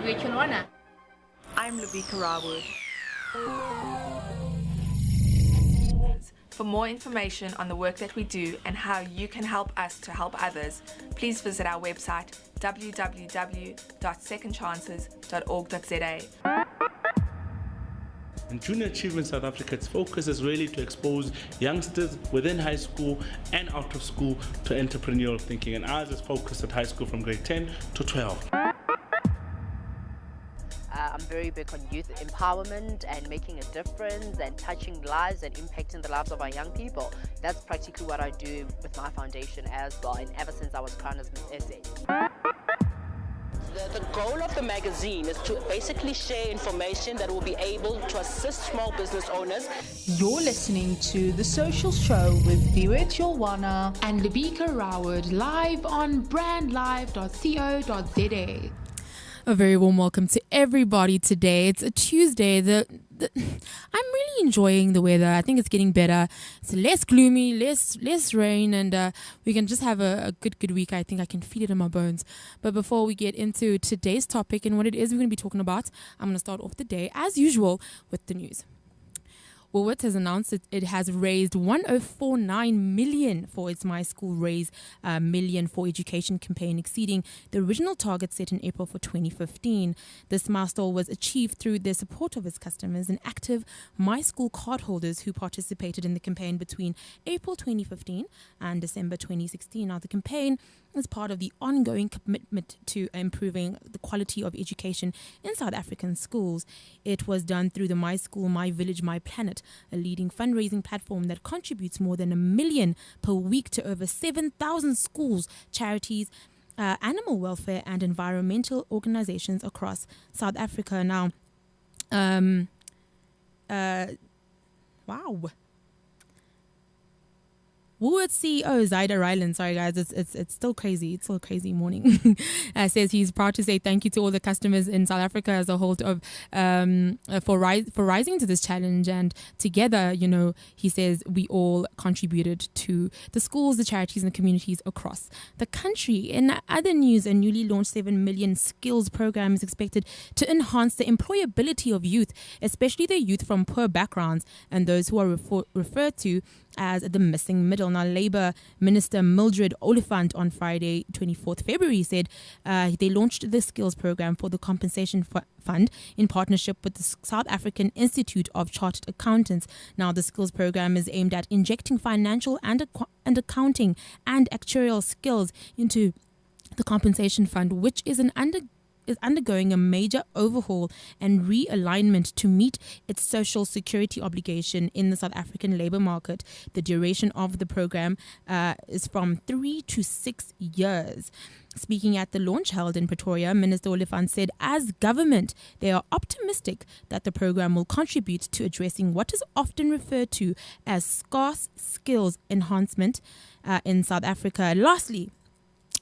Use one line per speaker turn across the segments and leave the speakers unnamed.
Kwandile.
I'm Lubika Rawood. For more information on the work that we do and how you can help us to help others, please visit our website www.secondchances.org.za.
In Junior Achievement South Africa, its focus is really to expose youngsters within high school and out of school to entrepreneurial thinking, and ours is focused at high school from grade 10 to 12.
I'm very big on youth empowerment and making a difference and touching lives and impacting the lives of our young people. That's practically what I do with my foundation as well, and ever since I was crowned as Miss SA.
The goal of the magazine is to basically share information that will be able to assist small business owners.
You're listening to The Social Show with Viwet Yolwana
And Lubika Rawood, live on brandlive.co.za.
A very warm welcome to everybody today. It's a Tuesday. I'm really enjoying the weather. I think it's getting better. It's less gloomy, less rain, and we can just have a good week. I think I can feel it in my bones. But before we get into today's topic and what it is we're going to be talking about, I'm going to start off the day, as usual, with the news. Woolworths has announced that it has raised 1049 million for its My School Raise Million for Education campaign, exceeding the original target set in April for 2015. This milestone was achieved through the support of its customers and active My School cardholders who participated in the campaign between April 2015 and December 2016. Now, the campaign is part of the ongoing commitment to improving the quality of education in South African schools. It was done through the My School, My Village, My Planet, a leading fundraising platform that contributes more than $1 million per week to over 7,000 schools, charities, animal welfare and environmental organizations across South Africa. Now, wow. Woolworths CEO Zyda Ryland, sorry guys, it's still crazy. It's still a crazy morning. Says he's proud to say thank you to all the customers in South Africa as a whole for rising to this challenge, and together, he says we all contributed to the schools, the charities, and the communities across the country. In other news, a newly launched 7 million skills program is expected to enhance the employability of youth, especially the youth from poor backgrounds and those who are referred to as the missing middle. Now, Labour Minister Mildred Oliphant on Friday, 24th February, said they launched the skills program for the compensation fund in partnership with the South African Institute of Chartered Accountants. Now, the skills program is aimed at injecting financial and accounting and actuarial skills into the compensation fund, which is undergoing a major overhaul and realignment to meet its social security obligation in the South African labour market. The duration of the program is from 3 to 6 years. Speaking at the launch held in Pretoria, Minister Oliphant said, as government, they are optimistic that the program will contribute to addressing what is often referred to as scarce skills enhancement in South Africa. Lastly,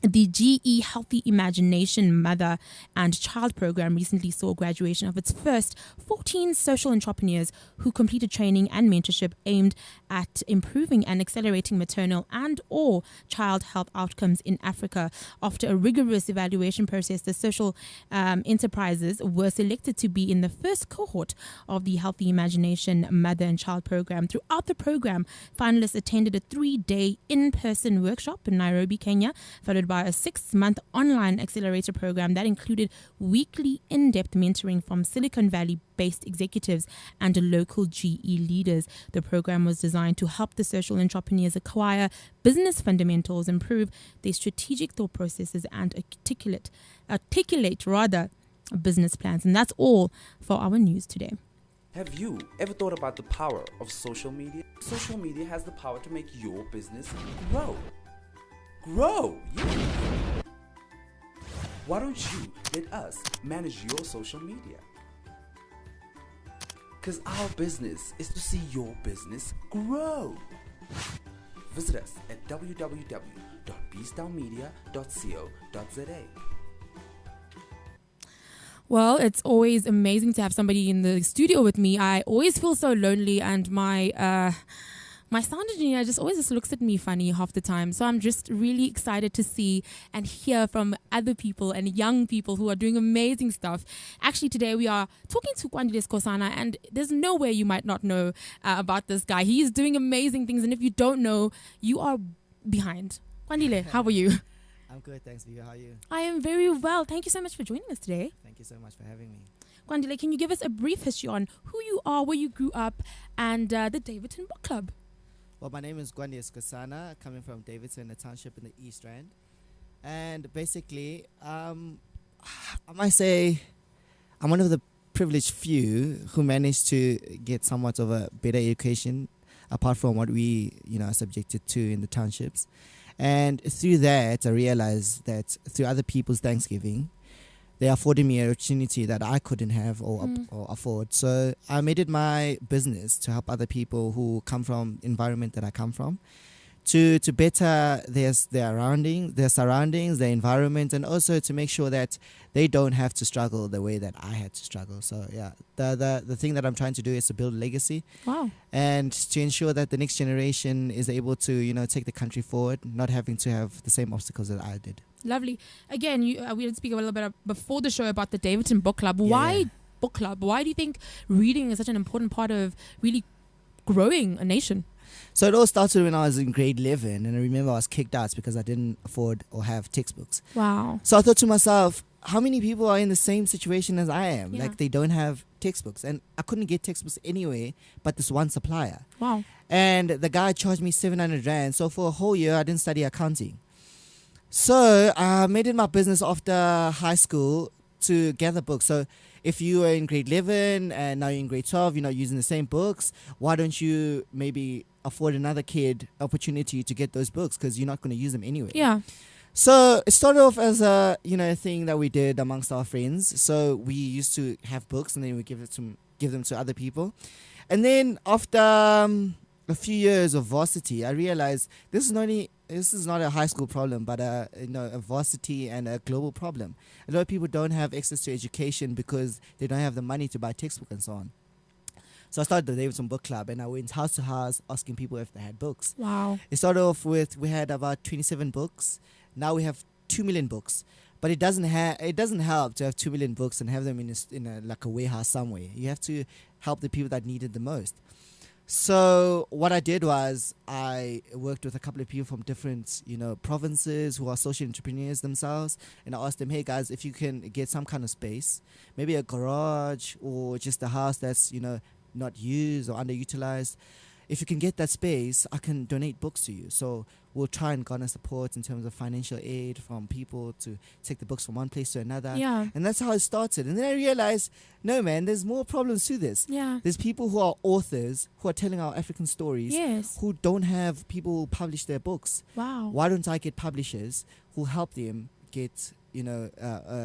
the GE Healthy Imagination Mother and Child Program recently saw graduation of its first 14 social entrepreneurs who completed training and mentorship aimed at improving and accelerating maternal and or child health outcomes in Africa. After a rigorous evaluation process, the social enterprises were selected to be in the first cohort of the Healthy Imagination Mother and Child Program. Throughout the program, finalists attended a 3-day in-person workshop in Nairobi, Kenya, followed by a 6-month online accelerator program that included weekly in-depth mentoring from Silicon Valley-based executives and local GE leaders. The program was designed to help the social entrepreneurs acquire business fundamentals, improve their strategic thought processes, and articulate business plans. And that's all for our news today.
Have you ever thought about the power of social media? Social media has the power to make your business grow. Yeah. Why don't you let us manage your social media? Because our business is to see your business grow. Visit us at www.bstownmedia.co.za.
Well, it's always amazing to have somebody in the studio with me. I always feel so lonely, and my My sound engineer just always just looks at me funny half the time. So I'm just really excited to see and hear from other people and young people who are doing amazing stuff. Actually, today we are talking to Kwandile Sikhosana, and there's no way you might not know about this guy. He is doing amazing things, and if you don't know, you are behind. Kwandile, how are you?
I'm good, thanks, Vika. How are you?
I am very well. Thank you so much for joining us today.
Thank you so much for having me.
Kwandile, can you give us a brief history on who you are, where you grew up, and the Davidson Book Club?
Well, my name is Kwandile Sikhosana, coming from Davidson, a township in the East Rand. And basically, I might say I'm one of the privileged few who managed to get somewhat of a better education apart from what we, are subjected to in the townships. And through that, I realized that through other people's Thanksgiving, they afforded me an opportunity that I couldn't have or afford. So I made it my business to help other people who come from environment that I come from to better their surroundings, their environment, and also to make sure that they don't have to struggle the way that I had to struggle. So yeah, the thing that I'm trying to do is to build a legacy.
Wow. And
to ensure that the next generation is able to, take the country forward, not having to have the same obstacles that I did.
Lovely. Again, we did speak a little bit before the show about the Davidson Book Club. Why book club? Why do you think reading is such an important part of really growing a nation?
So it all started when I was in grade 11, and I remember I was kicked out because I didn't afford or have textbooks.
Wow.
So I thought to myself, how many people are in the same situation as I am?
Yeah.
Like, they don't have textbooks, and I couldn't get textbooks anyway but this one supplier.
Wow.
And the guy charged me 700 Rand, so for a whole year I didn't study accounting. So I made it my business after high school to gather books. So if you are in grade 11 and now you're in grade 12, you're not using the same books, why don't you maybe afford another kid opportunity to get those books, because you're not going to use them anyway.
Yeah.
So it started off as a thing that we did amongst our friends. So we used to have books and then we give them to other people. And then after a few years of varsity, I realized this is not a high school problem, but a varsity and a global problem. A lot of people don't have access to education because they don't have the money to buy textbook and so on. So I started the Davidson Book Club, and I went house to house asking people if they had books.
Wow.
It started off with, we had about 27 books. Now we have 2 million books. But it doesn't help to have 2 million books and have them in a warehouse somewhere. You have to help the people that need it the most. So what I did was I worked with a couple of people from different, provinces who are social entrepreneurs themselves. And I asked them, hey guys, if you can get some kind of space, maybe a garage or just a house that's, not used or underutilized. If you can get that space, I can donate books to you. So we'll try and garner support in terms of financial aid from people to take the books from one place to another.
Yeah.
And that's how it started. And then I realized, no man, there's more problems to this.
Yeah.
There's people who are authors who are telling our African stories,
yes,
who don't have people who publish their books.
Wow.
Why don't I get publishers who help them get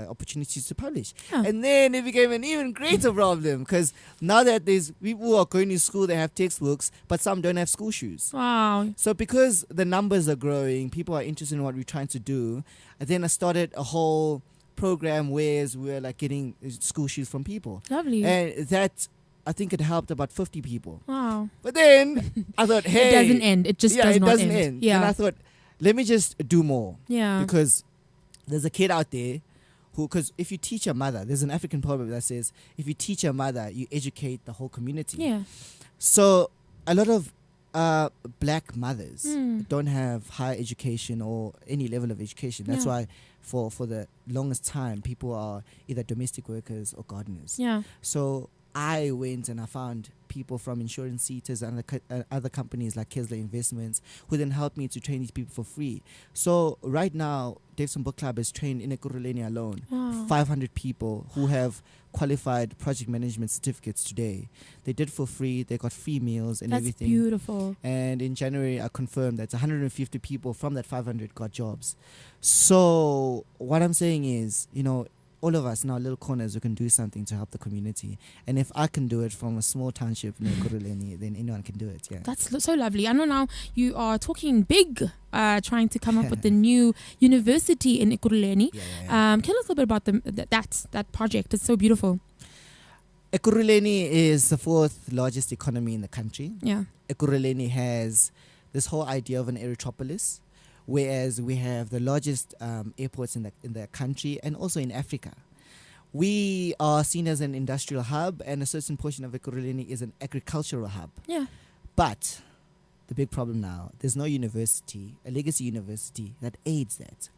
opportunities to publish?
Yeah.
And then it became an even greater problem, because now that there's people who are going to school, they have textbooks, but some don't have school shoes.
Wow.
So because the numbers are growing, people are interested in what we're trying to do, and then I started a whole program where we're like getting school shoes from people.
Lovely.
And that, I think it helped about 50 people.
Wow.
But then I thought, hey,
it doesn't end. It just does not
doesn't
end.
end.
Yeah.
And I thought, let me just do more.
Yeah.
Because there's a kid out there who, because if you teach a mother, there's an African proverb that says, if you teach a mother, you educate the whole community.
Yeah.
So a lot of black mothers don't have higher education or any level of education. That's why for the longest time, people are either domestic workers or gardeners.
Yeah.
So I went and I found people from Insurance Seaters and other companies like Kesler Investments who then helped me to train these people for free. So right now, Davidson Book Club has trained in Ekurhuleni alone 500 people who have qualified project management certificates today. They did for free. They got free meals and everything.
That's beautiful.
And in January, I confirmed that 150 people from that 500 got jobs. So what I'm saying is, all of us in our little corners who can do something to help the community. And if I can do it from a small township near Ekurhuleni, then anyone can do it. Yeah.
That's so lovely. I know now you are talking big, trying to come up with the new university in Ekurhuleni.
Yeah.
Tell us a little bit about that project. It's so beautiful.
Ekurhuleni is the 4th largest economy in the country.
Yeah.
Ekurhuleni has this whole idea of an aerotropolis, whereas we have the largest airports in the country and also in Africa. We are seen as an industrial hub, and a certain portion of Ekurhuleni is an agricultural hub.
Yeah.
But the big problem now, there's no university, a legacy university that aids that.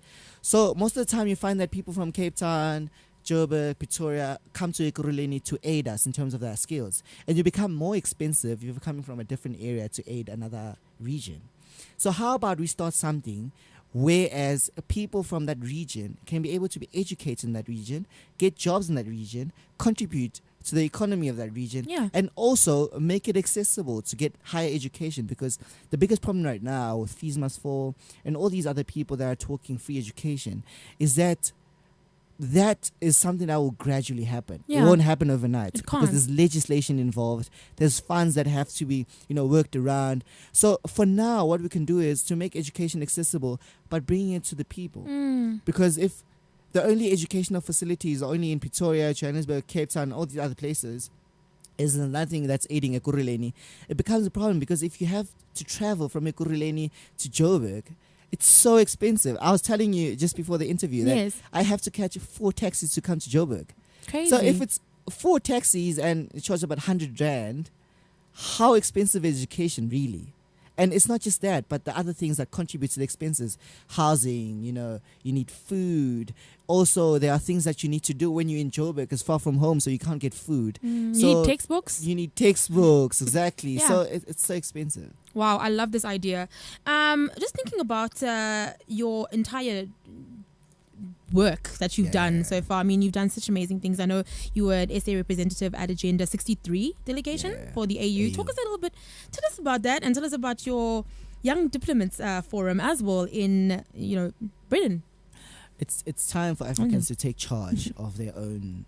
So most of the time you find that people from Cape Town, Joburg, Pretoria come to Ekurhuleni to aid us in terms of their skills. And you become more expensive if you're coming from a different area to aid another region. So how about we start something whereas people from that region can be able to be educated in that region, get jobs in that region, contribute to the economy of that region, and also make it accessible to get higher education, because the biggest problem right now with Fees Must Fall and all these other people that are talking free education is that is something that will gradually happen. It won't happen overnight because there's legislation involved. There's funds that have to be, worked around. So for now, what we can do is to make education accessible, but bringing it to the people. Because if the only educational facilities are only in Pretoria, Johannesburg, Cape Town, all these other places, is nothing that's aiding Ekurhuleni, it becomes a problem, because if you have to travel from Ekurhuleni to Joburg, it's so expensive. I was telling you just before the interview that I have to catch 4 taxis to come to Joburg.
Crazy.
So if it's 4 taxis and it charges about 100 rand, how expensive is education really? And it's not just that, but the other things that contribute to the expenses. Housing, you need food. Also, there are things that you need to do when you're in Joburg. It's far from home, so you can't get food.
You need textbooks?
You need textbooks, exactly. So it's so expensive.
Wow, I love this idea. Just thinking about your entire work that you've done so far. I mean, you've done such amazing things. I know you were an SA representative at Agenda 63 delegation for the AU. Tell us about that, and tell us about your Young Diplomats Forum as well in, Britain.
It's time for Africans to take charge of their own,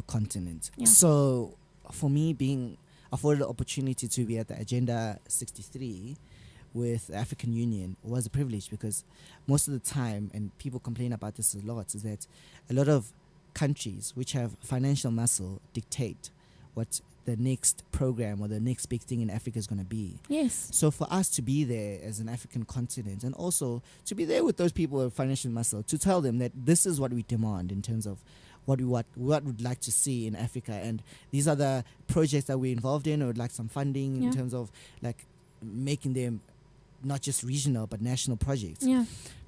continent. So for me, being afforded the opportunity to be at the Agenda 63 with the African Union was a privilege, because most of the time, and people complain about this a lot, is that a lot of countries which have financial muscle dictate what the next program or the next big thing in Africa is going to be.
Yes.
So for us to be there as an African continent, and also to be there with those people with financial muscle, to tell them that this is what we demand in terms of what we'd like to see in Africa, and these are the projects that we're involved in, or would like some funding in terms of like making them not just regional but national projects.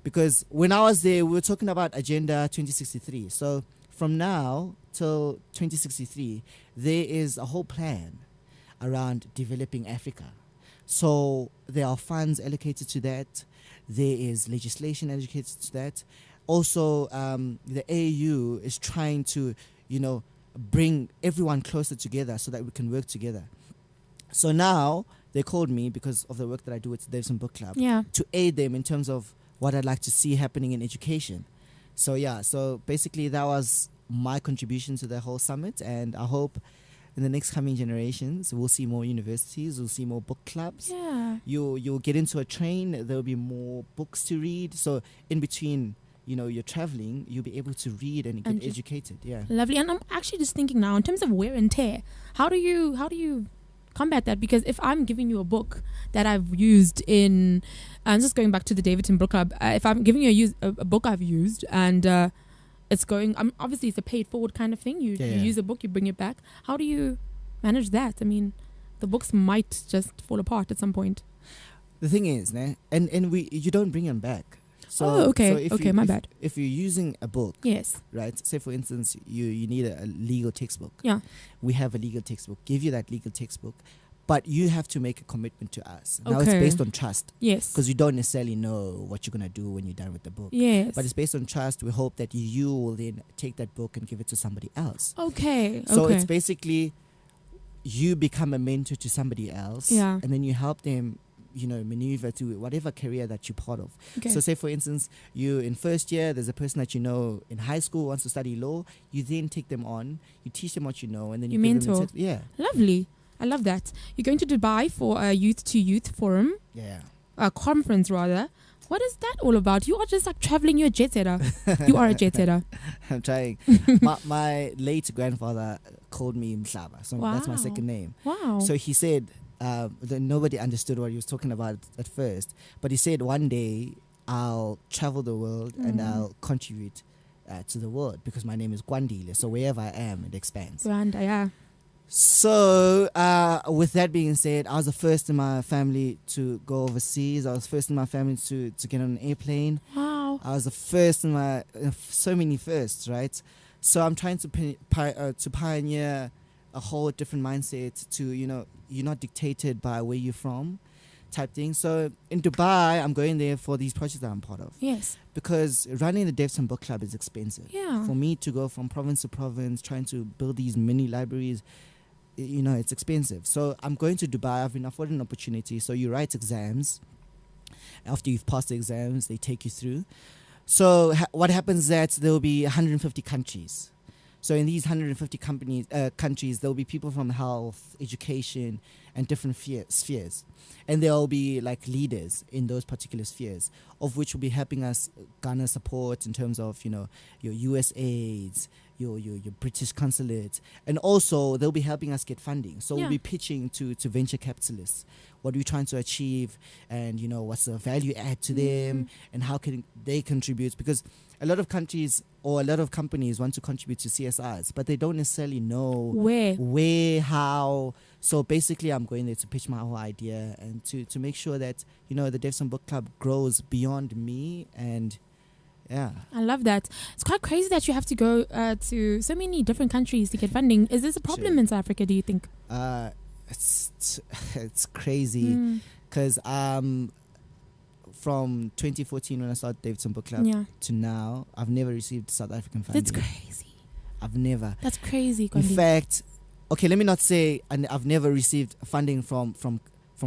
Because when I was there, we were talking about Agenda 2063. So from now till 2063, there is a whole plan around developing Africa. So there are funds allocated to that. There is legislation allocated to that. Also, the AU is trying to, bring everyone closer together so that we can work together. So now they called me, because of the work that I do with the Davidson Book Club, to aid them in terms of what I'd like to see happening in education. So basically that was my contribution to the whole summit, and I hope in the next coming generations we'll see more universities, we'll see more book clubs. You'll get into a train, there'll be more books to read, so in between you're traveling, you'll be able to read and get educated.
Lovely. And I'm actually just thinking now, in terms of wear and tear, how do you combat that? Because if I'm giving you a book that I've used in, and just going back to the Davidson Book Club, if I'm giving you a book I've used, and it's going, obviously it's a paid forward kind of thing. You use a book, you bring it back. How do you manage that? I mean, the books might just fall apart at some point.
The thing is, and you don't bring them back.
So my bad.
If you're using a book, right? Say for instance, you need a legal textbook. We have a legal textbook. Give you that legal textbook, but you have to make a commitment to us. Now it's based on trust. Because you don't necessarily know what you're gonna do when you're done with the book. But it's based on trust. We hope that you will then take that book and give it to somebody else. So it's basically you become a mentor to somebody else, and then you help them maneuver to whatever career that you're part of. So say for instance, you in first year, there's a person that in high school wants to study law. You then take them on, you teach them what you know, and then you mentor them.
Lovely. I love that. You're going to Dubai for a youth to youth forum, a conference rather. What is that all about? You are just like traveling. You're a jet setter. You are a jet setter.
I'm trying. my late grandfather called me Mhlaba, so that's my second name.
Wow.
So he said, nobody understood what he was talking about at first. But he said one day I'll travel the world and I'll contribute to the world because my name is Kwandile. So wherever I am, it expands.
Rwanda, yeah.
So with that being said, I was the first in my family to go overseas. I was first in my family to get on an airplane.
Wow.
I was the first in my so many firsts, right? So I'm trying to pioneer a whole different mindset to, you're not dictated by where you're from type thing. So in Dubai, I'm going there for these projects that I'm part of.
Yes.
Because running the Devson Book Club is expensive.
Yeah.
For me to go from province to province, trying to build these mini libraries, it's expensive. So I'm going to Dubai. I've been afforded an opportunity. So you write exams. After you've passed the exams, they take you through. So what happens is that there will be 150 countries. So in these 150 countries, there will be people from health, education, and different spheres. And there will be like leaders in those particular spheres, of which will be helping us garner support in terms of, your US aids, your British consulate. And also they'll be helping us get funding. So we'll be pitching to venture capitalists. What are we trying to achieve? And, what's the value add to them? And how can they contribute? Because a lot of countries or a lot of companies want to contribute to CSRs, but they don't necessarily know where, how. So basically, I'm going there to pitch my whole idea and to make sure that, the Devson Book Club grows beyond me. And yeah.
I love that. It's quite crazy that you have to go to so many different countries to get funding. Is this a problem in South Africa, do you think?
It's crazy because from 2014 when I started Davidson Book Club to now, I've never received South African funding.
That's crazy.
I've never.
That's crazy.
In fact, okay, let me not say I've never received funding from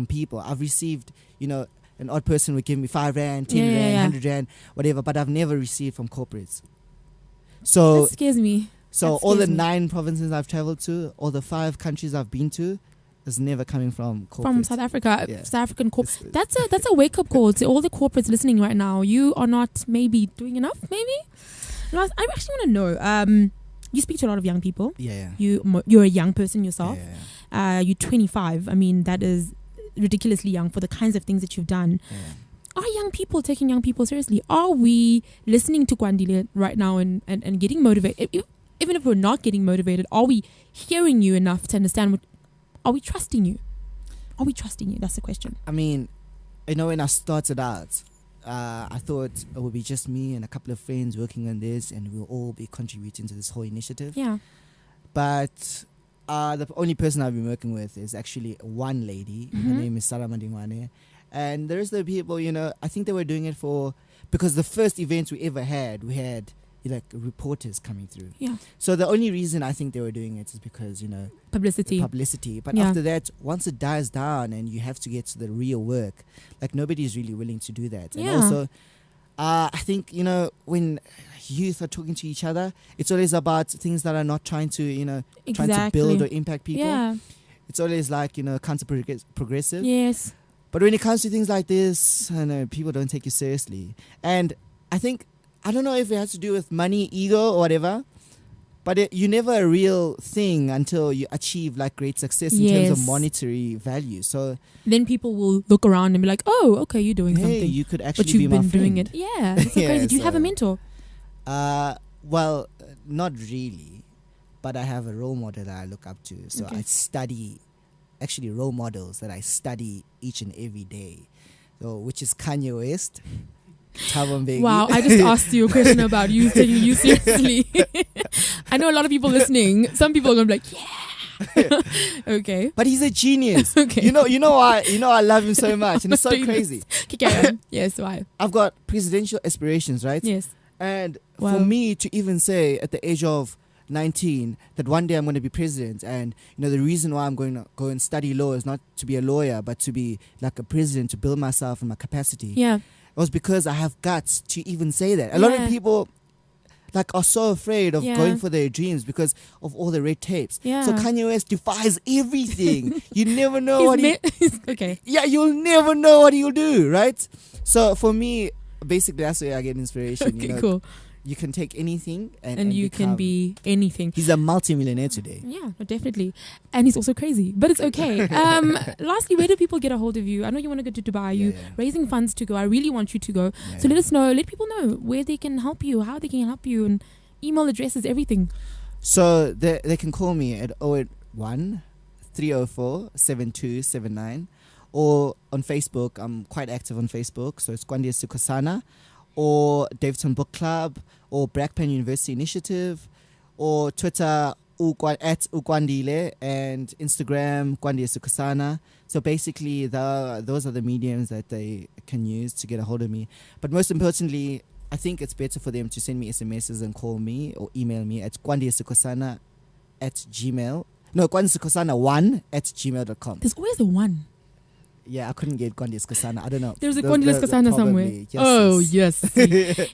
people. I've received, an odd person would give me 5 rand, 10 rand, 100 rand, whatever, but I've never received from corporates. So
that scares me.
So all the 9 provinces I've traveled to, all the 5 countries I've been to, is never coming from corporates.
From South Africa, South African corporates. That's a wake up call to all the corporates listening right now. You are not maybe doing enough. Maybe. I actually want to know. You speak to a lot of young people.
Yeah.
You're a young person yourself.
Yeah.
You're 25. I mean, that is ridiculously young for the kinds of things that you've done.
Yeah.
Are young people taking young people seriously? Are we listening to Kwandile right now and getting motivated? Even if we're not getting motivated, are we hearing you enough to understand are we trusting you? Are we trusting you? That's the question.
I mean, when I started out, I thought it would be just me and a couple of friends working on this and we'll all be contributing to this whole initiative.
Yeah.
But the only person I've been working with is actually one lady. Her name is Sarah Mandingwane. And the rest of the people, I think they were doing it because the first events we ever had, we had reporters coming through.
Yeah.
So the only reason I think they were doing it is because, publicity. But after that, once it dies down and you have to get to the real work, nobody's really willing to do that.
Yeah.
And also, I think, when youth are talking to each other, it's always about things that are not trying to, trying to build or impact people.
Yeah.
It's always counter-progressive.
Yes.
But when it comes to things like this, I know people don't take you seriously. And I think, I don't know if it has to do with money, ego, or whatever, but you're never a real thing until you achieve great success in terms of monetary value. So
then people will look around and be like, "Oh, okay, you're doing something.
You could actually
but you've
be my
been doing
friend."
it." Yeah, that's so crazy. Do you have a mentor?
Well, not really, but I have a role model that I look up to. So I study, actually role models that I study each and every day. So which is Kanye West.
Wow, I just asked you a question about you taking you seriously. I know a lot of people listening. Some people are gonna be like, yeah. Okay.
But he's a genius.
Okay.
You know why? I love him so much, and it's so crazy.
Carry on. Yes, why?
I've got presidential aspirations, right?
Yes.
And for me to even say at the age of 19 that one day I'm going to be president, and the reason why I'm going to go and study law is not to be a lawyer, but to be like a president, to build myself and my capacity.
Yeah.
It was because I have guts to even say that. A lot of people are so afraid of going for their dreams because of all the red tapes.
Yeah.
So Kanye West defies everything. You never know what
okay.
Yeah, you'll never know what he'll do, right? So for me, basically that's where I get inspiration.
Okay, cool.
you can take anything
and you can be anything.
He's a multi-millionaire today.
Yeah, definitely. And he's also crazy, but it's okay. Lastly, where do people get a hold of you? I know you want to go to Dubai. You're raising funds to go. I really want you to go. So let us know. Let people know where they can help you, how they can help you, and email addresses, everything.
So they can call me at 081 304 7279, or on Facebook. I'm quite active on Facebook, so it's Kwandile Sikhosana, or Davidson Book Club, or Blackpen University Initiative, or Twitter at Kwandile, and Instagram Kwandile Sikhosana. So basically, those are the mediums that they can use to get a hold of me. But most importantly, I think it's better for them to send me SMSs and call me or email me at kwandilesikhosana at gmail. No, kwandilesikhosana1@gmail.com.
There's always a one.
Yeah, I couldn't get Kwandile Sikhosana. I don't know.
There's a Kwandile Sikhosana somewhere.
Yes.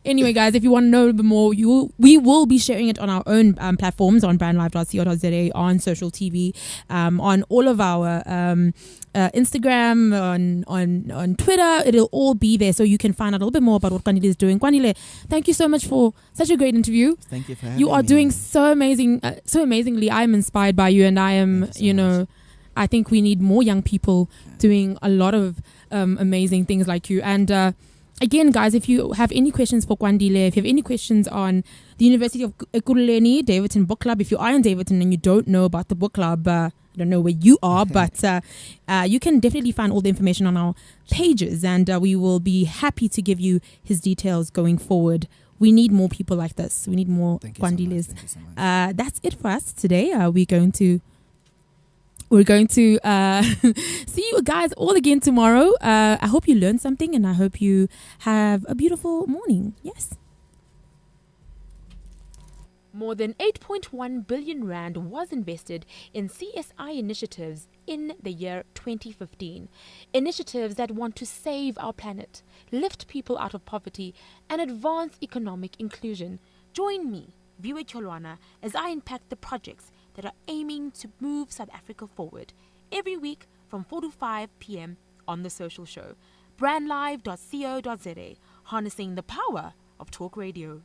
Anyway, guys, if you want to know a bit more, we will be sharing it on our own platforms, on brandlive.co.za, on social TV, on all of our Instagram, on Twitter. It'll all be there, so you can find out a little bit more about what Kwandile is doing. Kwandile, thank you so much for such a great interview.
Thank you for having me.
You are doing so amazingly. I am inspired by you, and I am, I think we need more young people doing a lot of amazing things like you. And again, guys, if you have any questions for Kwandile, if you have any questions on the University of Ekurhuleni, Davidson Book Club, if you are in Davidson and you don't know about the book club, I don't know where you are, but you can definitely find all the information on our pages, and we will be happy to give you his details going forward. We need more people like this. We need more Kwandiles. That's it for us today. We're going to see you guys all again tomorrow. I hope you learned something, and I hope you have a beautiful morning. Yes. More than 8.1 billion rand was invested in CSI initiatives in the year 2015. Initiatives that want to save our planet, lift people out of poverty, and advance economic inclusion. Join me, Viwe Cholwana, as I unpack the projects that are aiming to move South Africa forward every week from 4 to 5 p.m. on The Social Show. brandlive.co.za, harnessing the power of talk radio.